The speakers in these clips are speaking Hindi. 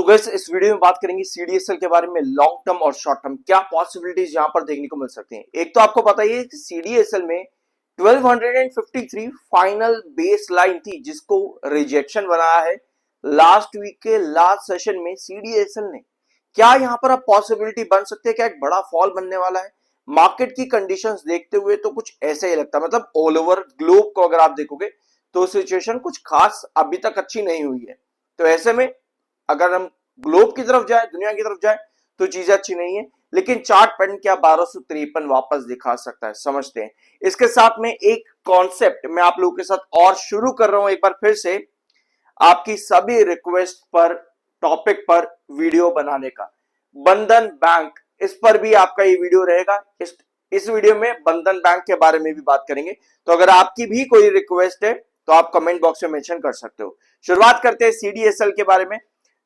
गाइस इस वीडियो में बात करेंगे सीडीएसएल के बारे में। लॉन्ग टर्म और शॉर्ट टर्म क्या पॉसिबिलिटीज यहां पर देखने को मिल सकती हैं। एक तो आपको पता ही है कि सीडीएसएल में 1253 फाइनल बेस लाइन थी जिसको रिजेक्शन बनाया है लास्ट वीक के लास्ट सेशन में सीडीएसएल ने। क्या यहां पर अब पॉसिबिलिटी बन सकती है, क्या एक बड़ा फॉल बनने वाला है? मार्केट की कंडीशंस देखते हुए तो कुछ ऐसा ही लगता है, मतलब ऑल ओवर ग्लोब को अगर आप देखोगे तो सिचुएशन कुछ खास अभी तक अच्छी नहीं हुई है। तो ऐसे में अगर हम ग्लोब की तरफ जाए, दुनिया की तरफ जाए तो चीजें अच्छी नहीं है, लेकिन चार्ट पैटर्न क्या 1253 वापस दिखा सकता है, समझते हैं। इसके साथ में एक कॉन्सेप्ट मैं आप लोगों के साथ और शुरू कर रहा हूं एक बार फिर से, आपकी सभी रिक्वेस्ट पर टॉपिक पर वीडियो बनाने का। बंधन बैंक, इस पर भी आपका ये वीडियो रहेगा। इस वीडियो में बंधन बैंक के बारे में भी बात करेंगे। तो अगर आपकी भी कोई रिक्वेस्ट है तो आप कमेंट बॉक्स में मेंशन कर सकते हो। शुरुआत करते हैं सीडीएसएल के बारे में।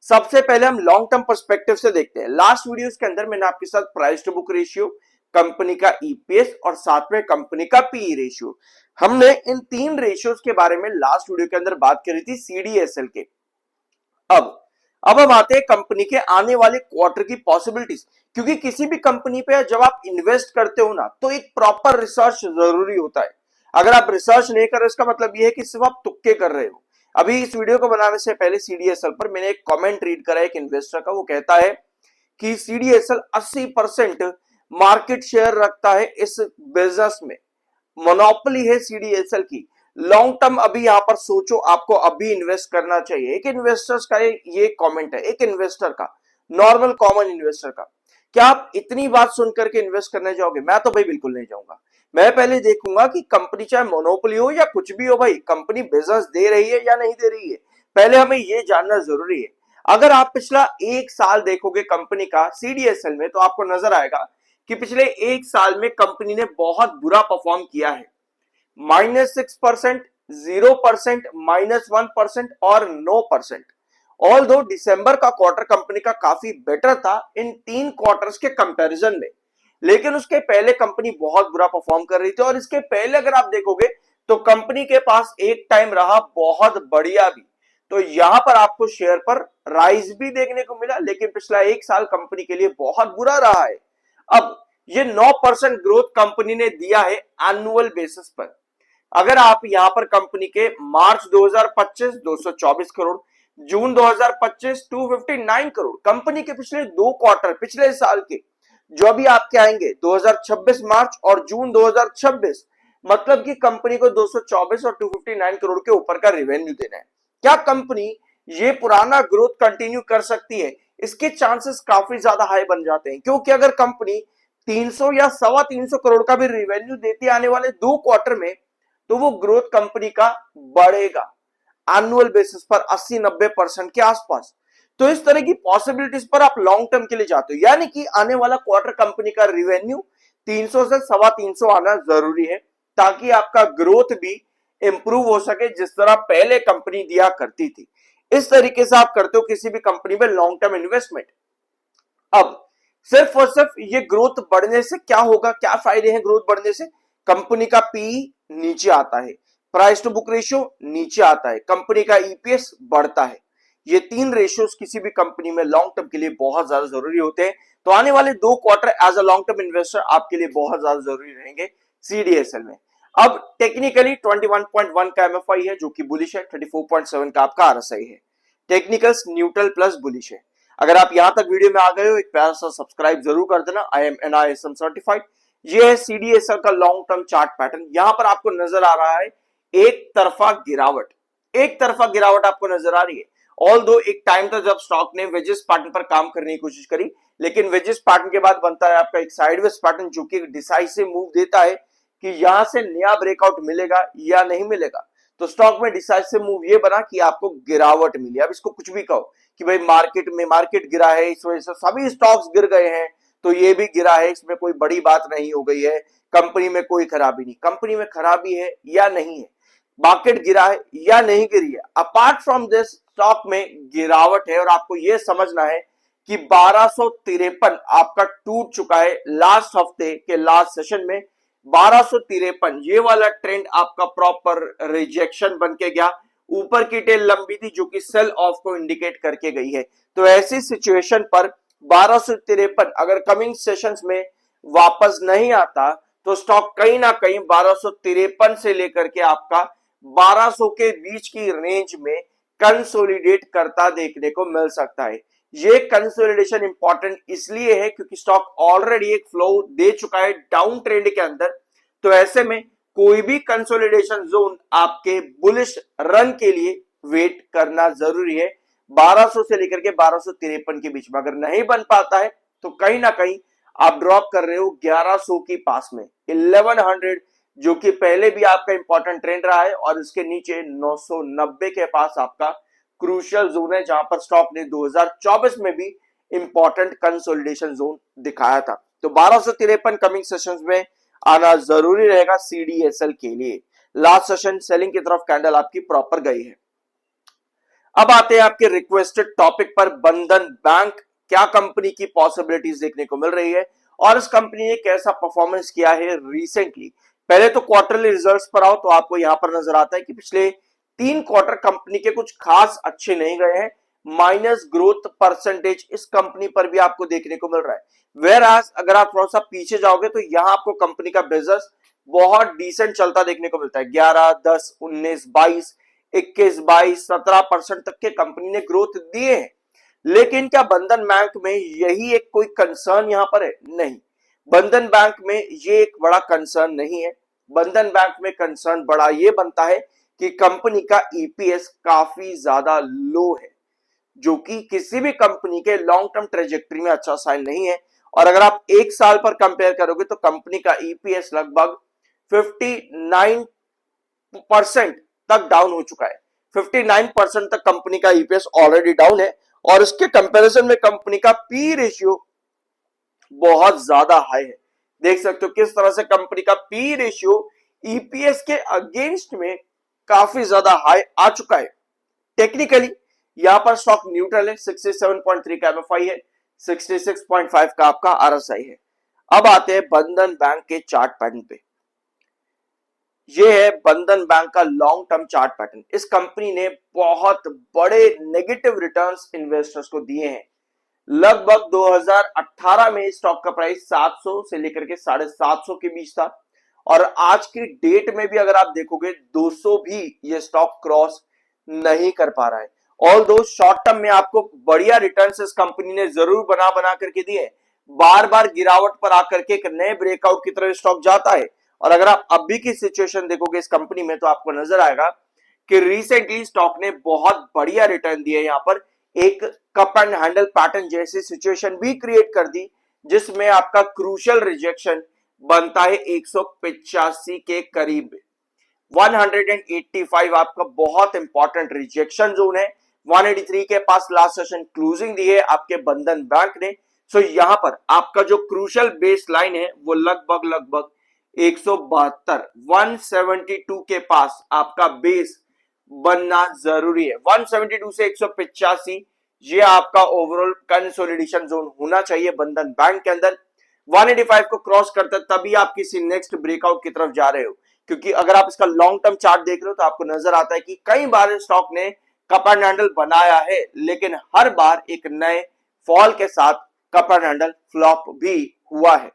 सबसे पहले हम लॉन्ग टर्म पर्सपेक्टिव से देखते हैं। लास्ट वीडियोस के अंदर मैंने आपके साथ price to book ratio, company का ईपीएस और साथ में कंपनी का पीई रेशियो, हमने इन तीन रेशियोज के बारे में लास्ट वीडियो के अंदर बात करी थी सीडीएसएल के। अब हम आते हैं कंपनी के आने वाले क्वार्टर की पॉसिबिलिटीज। क्योंकि किसी भी कंपनी पे जब आप इन्वेस्ट करते हो ना तो एक प्रॉपर रिसर्च जरूरी होता है। अगर आप रिसर्च नहीं कर रहे इसका मतलब यह है कि सिर्फ आप तुक्के कर रहे हो। अभी इस वीडियो को बनाने से पहले सीडीएसएल पर मैंने एक कमेंट रीड करा एक इन्वेस्टर का। वो कहता है कि सीडीएसएल 80% मार्केट शेयर रखता है इस बिजनेस में, मोनोपोली है सीडीएसएल की। लॉन्ग टर्म अभी यहां पर सोचो, आपको अभी इन्वेस्ट करना चाहिए। एक इन्वेस्टर्स का ये कमेंट है, एक इन्वेस्टर का, नॉर्मल कॉमन इन्वेस्टर का। क्या आप इतनी बात सुनकर के इन्वेस्ट करने जाओगे? मैं तो भाई बिल्कुल नहीं जाऊंगा। मैं पहले देखूंगा कि कंपनी चाहे मोनोपोली हो या कुछ भी हो, भाई कंपनी बिजनेस दे रही है या नहीं दे रही है, पहले हमें ये जानना जरूरी है। अगर आप पिछला एक साल देखोगे कंपनी का सीडीएसएल में तो आपको नजर आएगा कि पिछले एक साल में कंपनी ने बहुत बुरा परफॉर्म किया है। -6%, 0%, -1% और 9%। ऑल दो दिसंबर का क्वार्टर कंपनी का काफी बेटर था इन तीन क्वार्टर्स के कंपैरिजन में, लेकिन उसके पहले कंपनी बहुत बुरा परफॉर्म कर रही थी। और इसके पहले अगर आप देखोगे तो कंपनी के पास एक टाइम रहा बहुत बढ़िया भी, तो यहां पर आपको शेयर पर राइज भी देखने को मिला, लेकिन पिछला एक साल कंपनी के लिए बहुत बुरा रहा है। अब ये 9% ग्रोथ कंपनी ने दिया है एनुअल बेसिस पर। अगर आप यहां पर कंपनी के मार्च 2025 224 करोड़, जून 2025 259 करोड़, कंपनी के पिछले दो क्वार्टर पिछले साल के जो अभी आपके आएंगे 2026 मार्च और जून 2026, मतलब कि कंपनी को 224 और 259 करोड़ के ऊपर का रेवेन्यू देना है। क्या कंपनी ये पुराना ग्रोथ कंटिन्यू कर सकती है? इसके चांसेस काफी ज्यादा हाई बन जाते हैं, क्योंकि अगर कंपनी 300 या 325 करोड़ का भी रेवेन्यू देती है आने वाले दो क्वार्टर में तो वो ग्रोथ कंपनी का बढ़ेगा एनुअल बेसिस पर 80-90% के आसपास। तो इस तरह की पॉसिबिलिटीज पर आप लॉन्ग टर्म के लिए जाते हो, यानी कि आने वाला क्वार्टर कंपनी का रेवेन्यू 300 से 325 आना जरूरी है, ताकि आपका ग्रोथ भी इंप्रूव हो सके जिस तरह पहले कंपनी दिया करती थी। इस तरीके से आप करते हो किसी भी कंपनी में लॉन्ग टर्म इन्वेस्टमेंट। अब सिर्फ और सिर्फ ये ग्रोथ बढ़ने से क्या होगा, क्या फायदे हैं ग्रोथ बढ़ने से? कंपनी का पी नीचे आता है, प्राइस टू बुक रेशियो नीचे आता है, कंपनी का ईपीएस बढ़ता है। ये तीन रेशियोज किसी भी कंपनी में लॉन्ग टर्म के लिए बहुत ज्यादा जरूरी होते हैं। तो आने वाले दो quarter as a long term investor आपके लिए बहुत ज्यादा जरूरी रहेंगे सीडीएसएल में। अब टेक्निकली 21.1 का एमएफआई है जो कि बुलिश है, 34.7 का आपका आरएसआई है। टेक्निकल्स न्यूट्रल प्लस बुलिश है। अगर आप यहां तक वीडियो में आ गए हो एक प्यारा सा सब्सक्राइब जरूर कर देना। I am NISM certified. ये है सीडीएसएल का लॉन्ग टर्म चार्ट पैटर्न। यहां पर आपको नजर आ रहा है एक तरफा गिरावट, एक तरफा गिरावट आपको नजर आ रही है। ऑल दो एक टाइम था जब स्टॉक ने वेजेस पैटर्न पर काम करने की कोशिश करी, लेकिन वेजेस पैटर्न के बाद बनता है आपका एक साइडवेज पैटर्न जो कि डिसाइसिव मूव देता है कि यहां से नया ब्रेकआउट मिलेगा या नहीं मिलेगा। तो स्टॉक में डिसाइसिव मूव ये बना कि आपको गिरावट मिली। अब इसको कुछ भी कहो कि भाई मार्केट गिरा है, इस वजह से सभी स्टॉक्स गिर गए हैं, तो ये भी गिरा है, इसमें कोई बड़ी बात नहीं हो गई है, कंपनी में कोई खराबी नहीं। कंपनी में खराबी है या नहीं है, मार्केट गिरा है या नहीं गिरी है, अपार्ट फ्रॉम दिस स्टॉक में गिरावट है। और आपको यह समझना है कि 1253 आपका टूट चुका है लास्ट हफ्ते के लास्ट सेशन में। 1253 ये वाला ट्रेंड आपका प्रॉपर रिजेक्शन बन के गया, ऊपर की टेल लंबी थी जो कि सेल ऑफ को इंडिकेट करके गई है। तो ऐसी सिचुएशन पर 1253 अगर कमिंग सेशंस में वापस नहीं आता तो स्टॉक कहीं ना कहीं 1253 से लेकर के आपका 1200 के बीच की रेंज में कंसोलिडेट करता देखने को मिल सकता है। ये कंसोलिडेशन इंपॉर्टेंट इसलिए है क्योंकि स्टॉक ऑलरेडी एक फ्लो दे चुका है डाउन ट्रेंड के अंदर। तो ऐसे में कोई भी कंसोलिडेशन जोन आपके बुलिश रन के लिए वेट करना जरूरी है 1200 से लेकर के 1253 के बीच में। अगर नहीं बन पाता है तो कहीं ना कहीं आप ड्रॉप कर रहे हो 1100 के पास में 1100, जो कि पहले भी आपका इंपॉर्टेंट ट्रेंड रहा है, और इसके नीचे 990 के पास आपका क्रूशियल जोन है जहां पर स्टॉक ने 2024 में भी इंपॉर्टेंट कंसोलिडेशन जोन दिखाया था। तो 1253 कमिंग सेशंस में आना जरूरी रहेगा सीडीएसएल के लिए। लास्ट सेशन सेलिंग की तरफ कैंडल आपकी प्रॉपर गई है। अब आते हैं आपके रिक्वेस्टेड टॉपिक पर, बंधन बैंक क्या कंपनी की पॉसिबिलिटीज देखने को मिल रही है और इस कंपनी ने कैसा परफॉर्मेंस किया है रिसेंटली। पहले तो क्वार्टरली रिजल्ट्स पर आओ तो आपको यहां पर नजर आता है कि पिछले 3 क्वार्टर कंपनी के कुछ खास अच्छे नहीं गए हैं। माइनस ग्रोथ परसेंटेज इस कंपनी पर भी आपको देखने को मिल रहा है। वेयर एज अगर आप थोड़ा सा पीछे जाओगे तो यहां आपको कंपनी का बिजनेस बहुत डिसेंट चलता देखने को मिलता है। 11, 10, 19, 22, 21, 22, 17% तक के कंपनी ने ग्रोथ दिए हैं। लेकिन क्या बंधन बैंक में यही एक कोई कंसर्न यहां पर है? नहीं, बंधन बैंक में ये एक बड़ा कंसर्न नहीं है। बंधन बैंक में कंसर्न बड़ा ये बनता है कि कंपनी का ईपीएस काफी ज्यादा लो है, जो कि किसी भी कंपनी के लॉन्ग टर्म ट्रेजेक्टरी में अच्छा साइन नहीं है। और अगर आप एक साल पर कंपेयर करोगे तो कंपनी का ईपीएस लगभग 59% तक डाउन हो चुका है। 59% तक कंपनी का ईपीएस ऑलरेडी डाउन है और इसके कंपैरिजन में कंपनी का पी रेशियो बहुत ज्यादा हाई है। देख सकते हो किस तरह से कंपनी का पी रेशियो ईपीएस के अगेंस्ट में काफी ज्यादा हाई आ चुका है। टेक्निकली यहां पर स्टॉक न्यूट्रल है, 67.3 का एमएफआई है, 66.5 का आपका आरएसआई है। अब आते हैं बंधन बैंक के चार्ट पैटर्न पे। ये है बंधन बैंक का लॉन्ग टर्म चार्ट पैटर्न। इस कंपनी ने बहुत बड़े नेगेटिव रिटर्न्स इन्वेस्टर्स को दिए हैं। लगभग 2018 में स्टॉक का प्राइस 700 से लेकर के 750 के बीच था और आज की डेट में भी अगर आप देखोगे 200 भी ये स्टॉक क्रॉस नहीं कर पा रहा है। ऑल दो शॉर्ट टर्म में आपको बढ़िया रिटर्न्स इस कंपनी ने जरूर बना बना करके दिए, बार बार गिरावट पर आकर के एक नए ब्रेकआउट की तरफ स्टॉक जाता है। और अगर आप अभी की सिचुएशन देखोगे इस कंपनी में तो आपको नजर आएगा कि रिसेंटली स्टॉक ने बहुत बढ़िया रिटर्न दिए। यहां पर एक कप एंड हैंडल पैटर्न जैसी सिचुएशन भी क्रिएट कर दी जिसमें आपका क्रूशियल रिजेक्शन बनता है 185 के करीब। 185 आपका बहुत इंपॉर्टेंट रिजेक्शन जोन है। 183 के पास लास्ट सेशन क्लोजिंग दी है आपके बंधन बैंक ने। सो यहां पर आपका जो क्रूशियल बेस लाइन है वो लगभग 172 172 के पास आपका बेस बनना जरूरी है। 172 से 185 ये आपका ओवरऑल कंसोलिडेशन जोन होना चाहिए बंधन बैंक के अंदर। 185 को क्रॉस करते तभी आप किसी नेक्स्ट ब्रेकआउट की तरफ जा रहे हो, क्योंकि अगर आप इसका लॉन्ग टर्म चार्ट देख रहे हो तो आपको नजर आता है कि कई बार स्टॉक ने कप एंड हैंडल बनाया है लेकिन हर बार एक नए फॉल के साथ कप एंड हैंडल फ्लॉप भी हुआ है।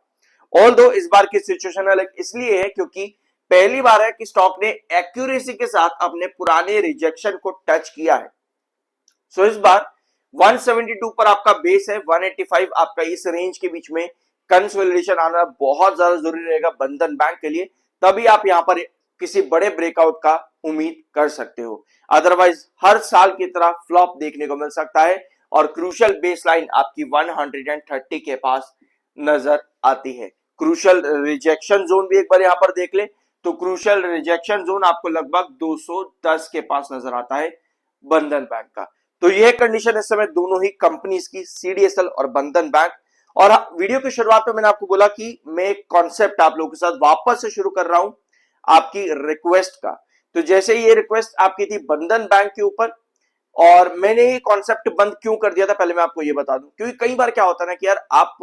ऑल्दो इस बार की सिचुएशन अलग इसलिए है क्योंकि पहली बार है कि स्टॉक ने एक्यूरेसी के साथ अपने पुराने रिजेक्शन को टच किया है। सो इस बार 172 पर आपका बेस है, 185 आपका इस रेंज के बीच में कंसोलिडेशन आना बहुत ज्यादा जरूरी रहेगा बंधन बैंक के लिए, तभी आप यहां पर किसी बड़े ब्रेकआउट का उम्मीद कर सकते हो। अदरवाइज हर साल की तरह फ्लॉप देखने को मिल सकता है और क्रूशियल बेसलाइन आपकी 130 के पास नजर आती है। क्रूशियल रिजेक्शन जोन भी एक बार यहां पर देख ले तो क्रूशियल रिजेक्शन जोन आपको लगभग 210 के पास नजर आता है बंधन बैंक का। तो यह कंडीशन इस समय दोनों ही कंपनीज की, सीडीएसएल और बंधन बैंक। और वीडियो की शुरुआत में मैंने आपको बोला कि मैं एक कॉन्सेप्ट आप लोगों के साथ वापस से शुरू कर रहा हूं आपकी रिक्वेस्ट का। तो जैसे ये रिक्वेस्ट आपकी थी बंधन बैंक के ऊपर और मैंने ये कॉन्सेप्ट बंद क्यों कर दिया था पहले मैं आपको ये बता दूं, क्योंकि कई बार क्या होता है ना कि यार आप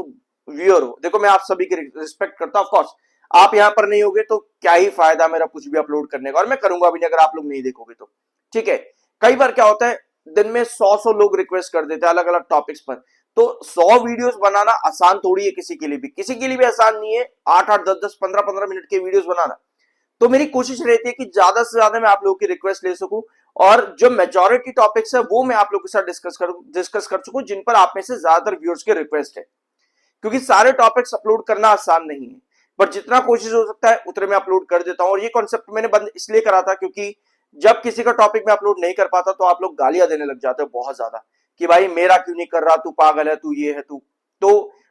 व्यूअर हो, देखो मैं आप सभी की रिस्पेक्ट करता हूं, ऑफ कोर्स आप यहां पर नहीं होगे तो क्या ही फायदा मेरा कुछ भी अपलोड करने का, और मैं करूंगा भी नहीं अगर आप लोग नहीं देखोगे तो। ठीक है। कई बार क्या होता है, दिन में 100 लोग रिक्वेस्ट कर देते हैं अलग अलग टॉपिक्स पर, तो 100 वीडियोस बनाना आसान थोड़ी है, किसी के लिए भी आसान नहीं है 8-8, 10-10, 15-15 मिनट के वीडियोस बनाना। तो मेरी कोशिश रहती है कि ज्यादा से ज्यादा मैं आप लोगों की रिक्वेस्ट ले सकूं, और जो मेजॉरिटी टॉपिक्स है वो मैं आप लोगों के साथ डिस्कस कर सकूं, जिन पर आप में से ज्यादातर व्यूअर्स के रिक्वेस्ट है। क्योंकि सारे टॉपिक्स अपलोड करना आसान नहीं है, पर जितना कोशिश हो सकता है उतने मैं अपलोड कर देता हूं। और ये कॉन्सेप्ट मैंने बंद इसलिए करा था क्योंकि जब किसी का टॉपिक मैं अपलोड नहीं कर पाता तो आप लोग गालियां देने लग जाते हो बहुत ज्यादा, कि भाई मेरा क्यों नहीं कर रहा, तू पागल है, तू ये है, तू। तो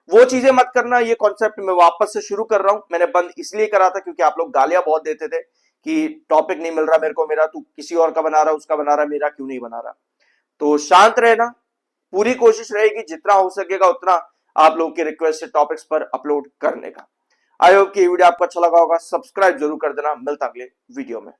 वो चीजें मत करना। ये कॉन्सेप्ट मैं वापस से शुरू कर रहा हूं। मैंने बंद इसलिए करा था क्योंकि आप लोग गालियां बहुत देते थे कि टॉपिक नहीं मिल रहा मेरे को, मेरा तू किसी और का बना रहा, उसका बना रहा, मेरा क्यों नहीं बना रहा। तो शांत रहना, पूरी कोशिश रहेगी जितना हो सकेगा उतना आप लोगों के रिक्वेस्टेड टॉपिक्स पर अपलोड करने का। आई होप कि ये वीडियो आपको अच्छा लगा होगा। सब्सक्राइब जरूर कर देना। मिलता अगले वीडियो में।